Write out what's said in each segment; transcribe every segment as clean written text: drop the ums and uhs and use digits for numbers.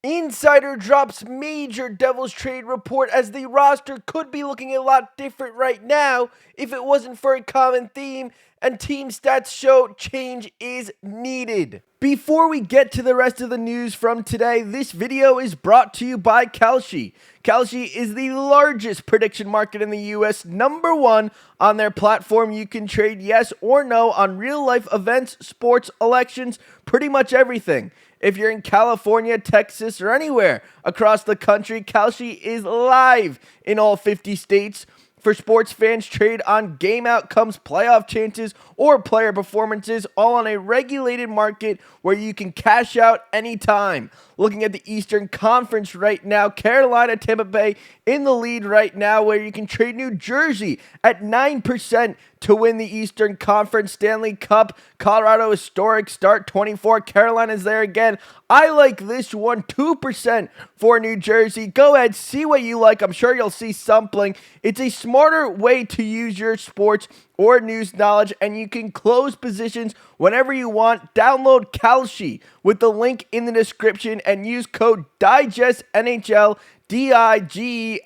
Insider drops major Devils trade report as the roster could be looking a lot different right now if it wasn't for a common theme, and team stats show change is needed. Before we get to the rest of the news from today, this video is brought to you by Kalshi. Kalshi is the largest prediction market in the US, #1 on their platform. You can trade yes or no on real life events, sports, elections, pretty much everything. If you're in California, Texas, or anywhere across the country, Kalshi is live in all 50 states. For sports fans, trade on game outcomes, playoff chances, or player performances, all on a regulated market where you can cash out anytime. Looking at the Eastern Conference right now, Carolina, Tampa Bay in the lead right now, where you can trade New Jersey at 9% to win the Eastern Conference Stanley Cup. Colorado historic start 24. Carolina's there again. I like this one, 2% for New Jersey. Go ahead, see what you like. I'm sure you'll see something. It's a smarter way to use your sports or news knowledge, and you can close positions whenever you want. Download Kalshi with the link in the description and use code DIGESTNHL, DIGESTNHL,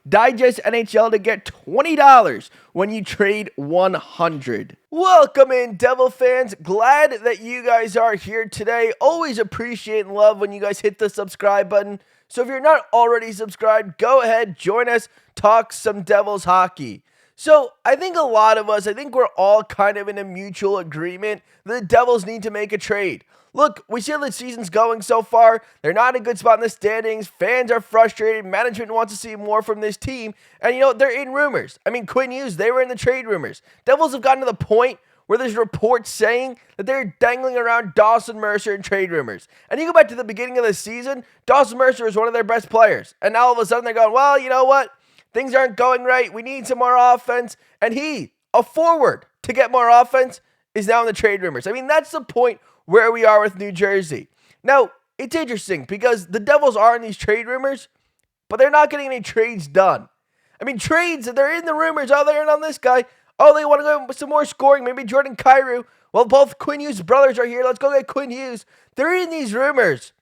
DIGESTNHL to get $20 when you trade 100. Welcome in, Devil fans. Glad that you guys are here today. Always appreciate and love when you guys hit the subscribe button. So if you're not already subscribed, go ahead, join us, talk some Devils hockey. So I think a lot of us, we're all kind of in a mutual agreement that the Devils need to make a trade. Look, we see how the season's going so far. They're not in a good spot in the standings. Fans are frustrated. Management wants to see more from this team. And, they're in rumors. Quinn Hughes, they were in the trade rumors. Devils have gotten to the point where there's reports saying that they're dangling around Dawson Mercer in trade rumors. And you go back to the beginning of the season, Dawson Mercer was one of their best players. And now all of a sudden they're going, well, you know what? Things aren't going right. We need some more offense. And he, a forward to get more offense, is now in the trade rumors. That's the point where we are with New Jersey. Now, it's interesting because the Devils are in these trade rumors, but they're not getting any trades done. Trades, they're in the rumors. Oh, they're in on this guy. Oh, they want to go with some more scoring. Maybe Jordan Kyrou. Well, both Quinn Hughes' brothers are here. Let's go get Quinn Hughes. They're in these rumors,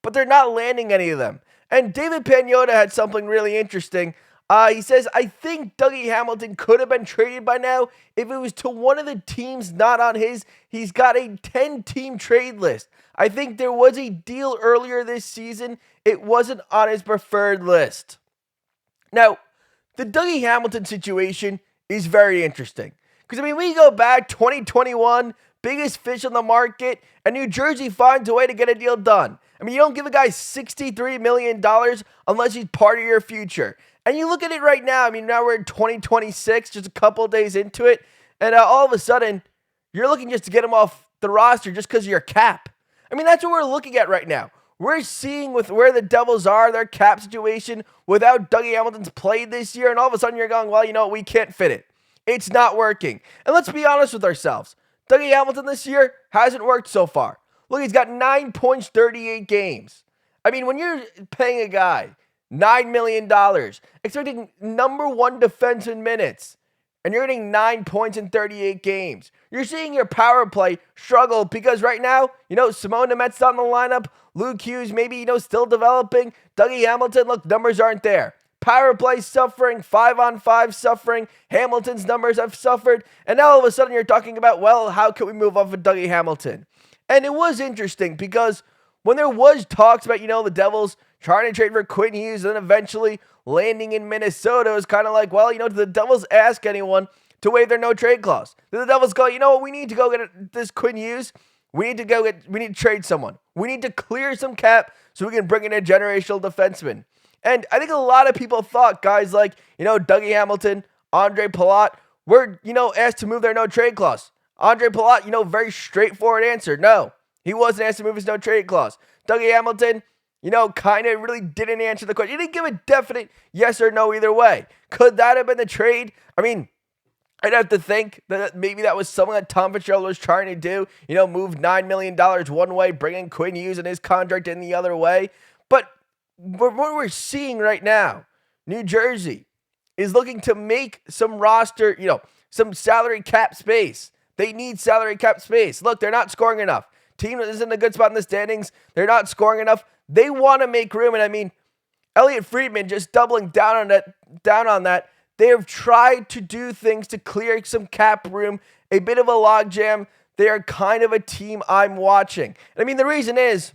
but they're not landing any of them. And David Pagnotta had something really interesting. He says, I think Dougie Hamilton could have been traded by now if it was to one of the teams not on his. He's got a 10-team trade list. I think there was a deal earlier this season. It wasn't on his preferred list. Now, the Dougie Hamilton situation is very interesting. Because, we go back 2021, biggest fish on the market, and New Jersey finds a way to get a deal done. You don't give a guy $63 million unless he's part of your future. And you look at it right now, now we're in 2026, just a couple days into it, and all of a sudden, you're looking just to get him off the roster just because of your cap. That's what we're looking at right now. We're seeing with where the Devils are, their cap situation, without Dougie Hamilton's played this year, and all of a sudden you're going, well, we can't fit it. It's not working. And let's be honest with ourselves. Dougie Hamilton this year hasn't worked so far. Look, he's got 9 points, 38 games. When you're paying a guy $9 million, expecting #1 defenseman minutes, and you're getting 9 points in 38 games. You're seeing your power play struggle because right now, Simone Nemec's on the lineup, Luke Hughes maybe, still developing, Dougie Hamilton, look, numbers aren't there. Power play suffering, 5-on-5 suffering, Hamilton's numbers have suffered, and now all of a sudden you're talking about, well, how can we move off of Dougie Hamilton? And it was interesting because when there was talks about, the Devils trying to trade for Quinn Hughes and then eventually landing in Minnesota, it was kind of like, well, did the Devils ask anyone to waive their no-trade clause? Did the Devils go, what, we need to go get this Quinn Hughes? We need to trade someone. We need to clear some cap so we can bring in a generational defenseman. And I think a lot of people thought guys like, Dougie Hamilton, Andre Palat were, asked to move their no-trade clause. Andre Palat, very straightforward answer. No, he wasn't asked to move his no-trade clause. Dougie Hamilton, kind of really didn't answer the question. He didn't give a definite yes or no either way. Could that have been the trade? I'd have to think that maybe that was something that Tom Fitzgerald was trying to do. Move $9 million one way, bring in Quinn Hughes and his contract in the other way. But what we're seeing right now, New Jersey is looking to make some roster, some salary cap space. They need salary cap space. Look, they're not scoring enough. team that isn't in a good spot in the standings. They're not scoring enough. They want to make room. And I mean, Elliot Friedman just doubling down on that. They have tried to do things to clear some cap room, a bit of a logjam. They are kind of a team I'm watching. And I mean, the reason is,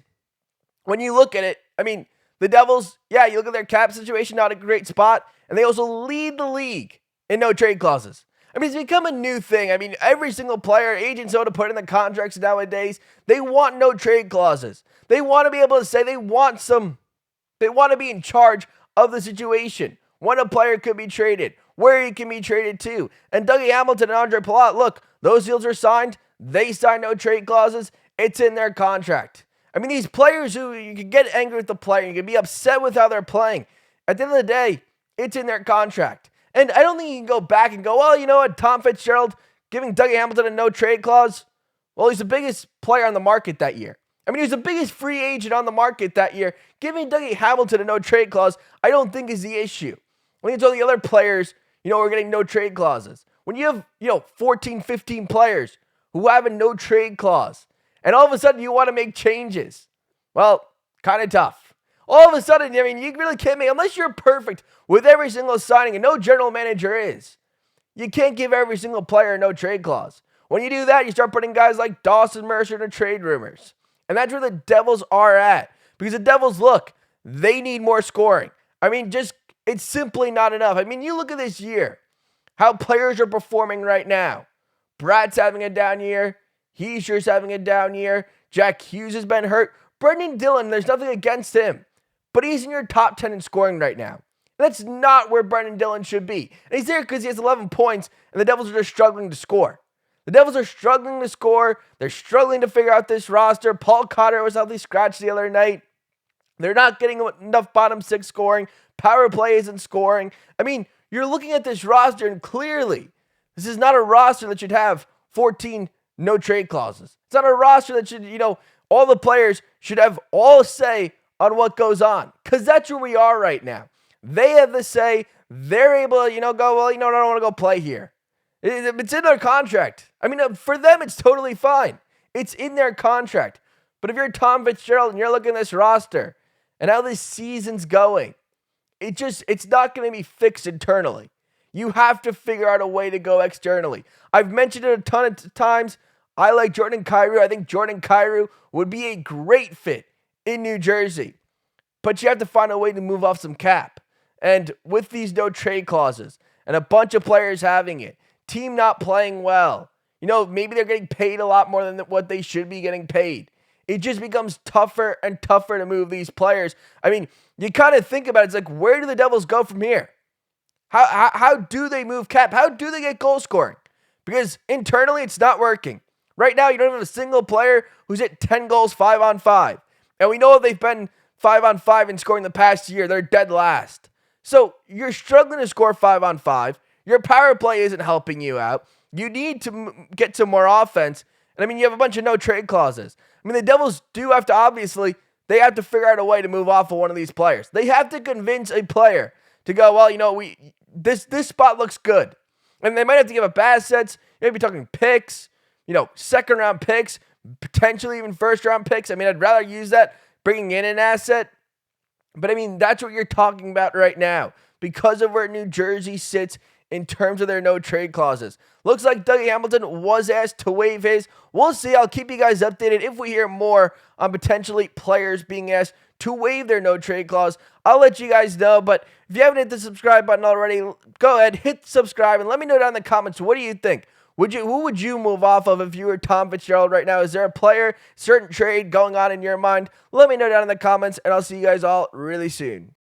when you look at it, I mean, the Devils, yeah, you look at their cap situation, not a great spot, and they also lead the league in no trade clauses. I mean, it's become a new thing. I mean, every single player, agents know to put in the contracts nowadays, they want no trade clauses. They want to be able to say they want to be in charge of the situation. When a player could be traded, where he can be traded to. And Dougie Hamilton and Andre Palat, look, those deals are signed. They signed no trade clauses. It's in their contract. I mean, these players who you can get angry with the player, you can be upset with how they're playing. At the end of the day, it's in their contract. And I don't think you can go back and go, well, you know what, Tom Fitzgerald giving Dougie Hamilton a no trade clause. Well, he's the biggest player on the market that year. I mean, he's the biggest free agent on the market that year. Giving Dougie Hamilton a no trade clause, I don't think is the issue. When you tell the other players, we're getting no trade clauses. When you have, 14, 15 players who have a no trade clause, and all of a sudden you want to make changes, well, kind of tough. All of a sudden, I mean, you really can't make, unless you're perfect with every single signing, and no general manager is, you can't give every single player a no trade clause. When you do that, you start putting guys like Dawson, Mercer into trade rumors. And that's where the Devils are at. Because the Devils, look, they need more scoring. I mean, it's simply not enough. I mean, you look at this year, how players are performing right now. Bratt's having a down year. Hischier's having a down year. Jack Hughes has been hurt. Brenden Dillon, there's nothing against him, but he's in your top 10 in scoring right now. That's not where Brenden Dillon should be. And he's there because he has 11 points, and the Devils are just struggling to score. The Devils are struggling to score. They're struggling to figure out this roster. Paul Cotter was healthy scratched the other night. They're not getting enough bottom six scoring. Power play isn't scoring. I mean, you're looking at this roster, and clearly, this is not a roster that should have 14 no trade clauses. It's not a roster that should, all the players should have all say on what goes on. Because that's where we are right now. They have the say. They're able to, go, well, I don't want to go play here. It's in their contract. I mean, for them, it's totally fine. It's in their contract. But if you're Tom Fitzgerald and you're looking at this roster and how this season's going, it's not going to be fixed internally. You have to figure out a way to go externally. I've mentioned it a ton of times. I like Jordan Kyrou. I think Jordan Kyrou would be a great fit in New Jersey. But you have to find a way to move off some cap. And with these no trade clauses and a bunch of players having it, team not playing well, maybe they're getting paid a lot more than what they should be getting paid. It just becomes tougher and tougher to move these players. I mean, you kind of think about it. It's like, where do the Devils go from here? How do they move cap? How do they get goal scoring? Because internally, it's not working. Right now, you don't have a single player who's hit 10 goals 5-on-5. And we know if they've been 5-on-5 in scoring the past year, they're dead last. So you're struggling to score 5-on-5. Your power play isn't helping you out. You need to get some more offense. And I mean, you have a bunch of no trade clauses. I mean, the Devils do have to, obviously, they have to figure out a way to move off of one of these players. They have to convince a player to go, well, this spot looks good. And they might have to give up assets. Maybe talking picks, second round picks, potentially even first round picks. I mean, I'd rather use that bringing in an asset. But I mean, that's what you're talking about right now because of where New Jersey sits in terms of their no trade clauses. Looks like Dougie Hamilton was asked to waive his. We'll see. I'll keep you guys updated if we hear more on potentially players being asked to waive their no trade clause. I'll let you guys know, but if you haven't hit the subscribe button already, go ahead, hit subscribe, and let me know down in the comments, what do you think? Who would you move off of if you were Tom Fitzgerald right now? Is there a player, certain trade going on in your mind? Let me know down in the comments, and I'll see you guys all really soon.